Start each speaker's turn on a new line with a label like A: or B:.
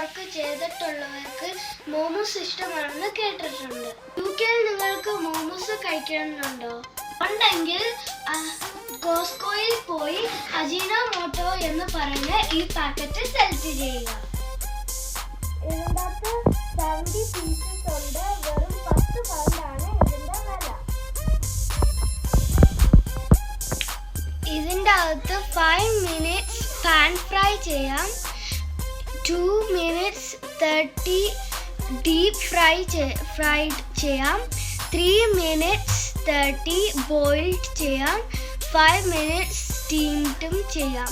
A: Work ചെയ്തിട്ടുള്ളവർക്ക് momos ഇഷ്ടമാണെന്ന് കേട്ടിട്ടുണ്ട്. യുകെയിൽ നിങ്ങൾക്ക് മോമോസ് കഴിക്കണമെന്നുണ്ടോ? ഉണ്ടെങ്കിൽ കോസ്കോയിൽ പോയി അജിനോമോട്ടോ എന്ന് പറഞ്ഞ ഈ പാക്കറ്റ് സെലക്ട് ചെയ്യുക. ഇതിനകത്ത് 70 പീസസ് ഉണ്ട്. വെറും 10 പൗണ്ടാണ് ഇതിന്റെ വില. ഇതിൻ്റെ അകത്ത് 5 മിനിറ്റ്സ് പാൻ ഫ്രൈ ചെയ്യാം, 2 മിനിറ്റ്സ് 30 ഡീപ് ഫ്രൈഡ് ചെയ്യാം, 3 മിനിറ്റ്സ് 30 ബോയിൽഡ് ചെയ്യാം, 5 മിനിറ്റ്സ് സ്റ്റീംഡും ചെയ്യാം.